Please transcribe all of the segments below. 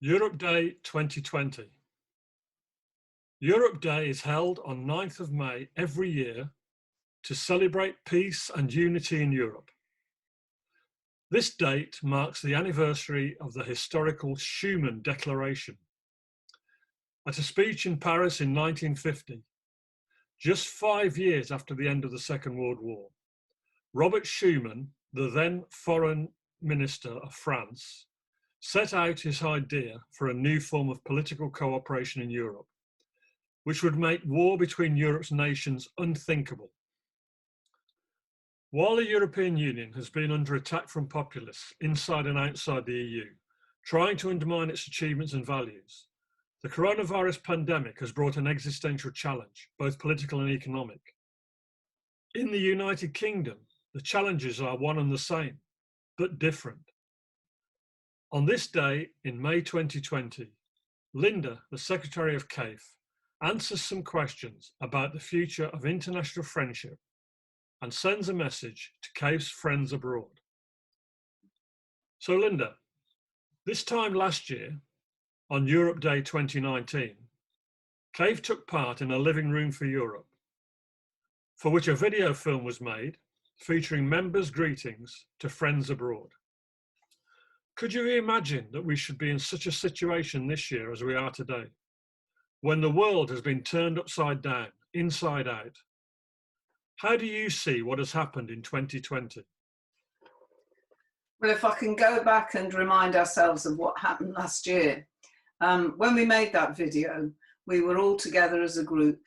Europe Day 2020. Europe Day is held on 9th of May every year to celebrate peace and unity in Europe. This date marks the anniversary of the historical Schuman Declaration. At a speech in Paris in 1950, just 5 years after the end of the Second World War, Robert Schuman, the then Foreign Minister of France, set out his idea for a new form of political cooperation in Europe, which would make war between Europe's nations unthinkable. While the European Union has been under attack from populists inside and outside the EU, trying to undermine its achievements and values, the coronavirus pandemic has brought an existential challenge, both political and economic. In the United Kingdom, the challenges are one and the same, but different. On this day in May 2020, Linda, the Secretary of CAIF, answers some questions about the future of international friendship and sends a message to CAIF's friends abroad. So Linda, this time last year, on Europe Day 2019, CAIF took part in a Living Room for Europe, for which a video film was made featuring members' greetings to friends abroad. Could you imagine that we should be in such a situation this year as we are today, when the world has been turned upside down, inside out? How do you see what has happened in 2020? Well, if I can go back and remind ourselves of what happened last year, when we made that video, we were all together as a group.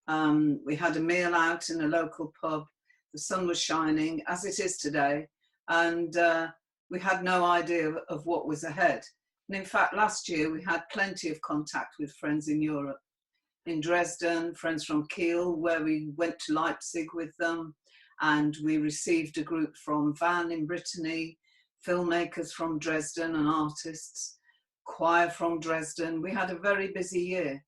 We had a meal out in a local pub. The sun was shining, as it is today, and we had no idea of what was ahead. And in fact, last year we had plenty of contact with friends in Europe. In Dresden, friends from Kiel, where we went to Leipzig with them, and we received a group from Van in Brittany, filmmakers from Dresden and artists, choir from Dresden. We had a very busy year.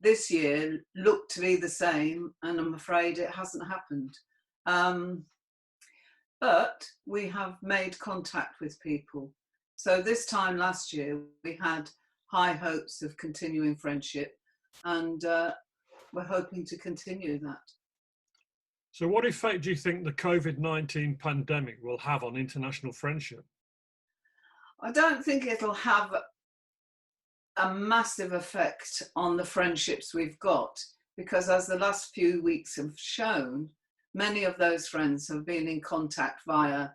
This year looked to be the same, and I'm afraid it hasn't happened. But we have made contact with people. So this time last year, we had high hopes of continuing friendship, and we're hoping to continue that. So what effect do you think the COVID-19 pandemic will have on international friendship? I don't think it'll have a massive effect on the friendships we've got, because as the last few weeks have shown, many of those friends have been in contact via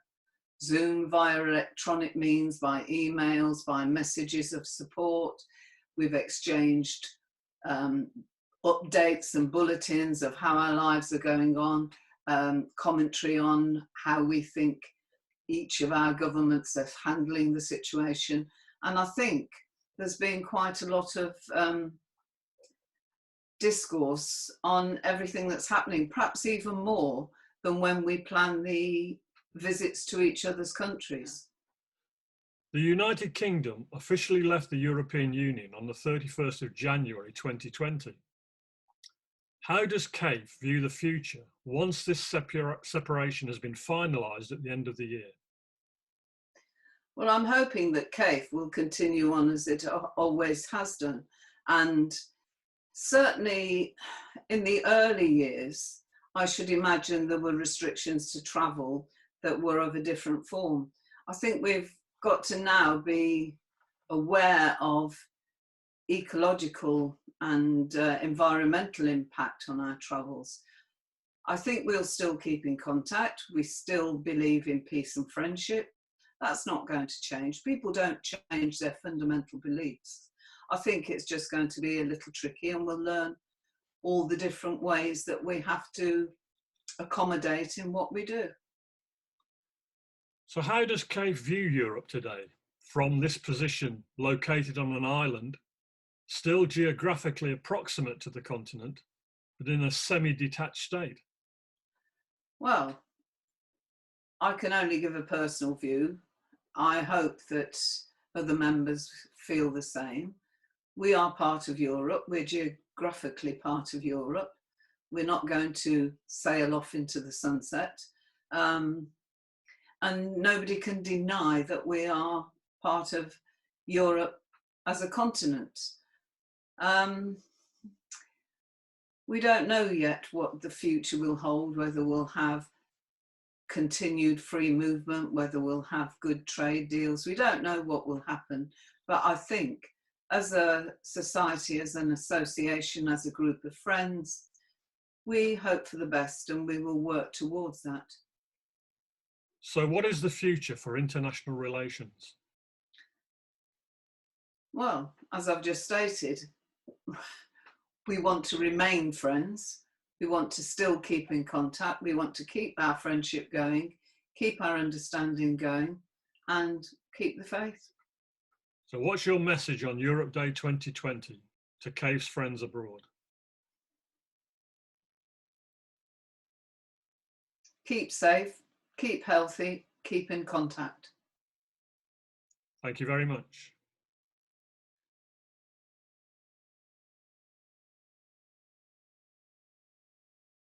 Zoom, via electronic means, by emails, by messages of support. We've exchanged updates and bulletins of how our lives are going on, commentary on how we think each of our governments are handling the situation. And I think there's been quite a lot of discourse on everything that's happening, perhaps even more than when we plan the visits to each other's countries. The United Kingdom officially left the European Union on the 31st of January 2020. How does CAIF view the future once this separation has been finalised at the end of the year? Well, I'm hoping that CAIF will continue on as it always has done. And certainly in the early years, I should imagine there were restrictions to travel that were of a different form. I think we've got to now be aware of ecological and environmental impact on our travels. I think we'll still keep in contact. We still believe in peace and friendship. That's not going to change. People don't change their fundamental beliefs. I think it's just going to be a little tricky, and we'll learn all the different ways that we have to accommodate in what we do. So how does CAIF view Europe today from this position located on an island, still geographically approximate to the continent, but in a semi-detached state? Well, I can only give a personal view. I hope that other members feel the same. We are part of Europe. We're geographically part of Europe. We're not going to sail off into the sunset. And nobody can deny that we are part of Europe as a continent. We don't know yet what the future will hold, whether we'll have continued free movement, whether we'll have good trade deals. We don't know what will happen. But I think as a society, as an association, as a group of friends, we hope for the best and we will work towards that. So what is the future for international relations? Well, as I've just stated, we want to remain friends. We want to still keep in contact. We want to keep our friendship going, keep our understanding going, and keep the faith. So what's your message on Europe Day 2020 to CAIF's friends abroad? Keep safe, keep healthy, keep in contact. Thank you very much.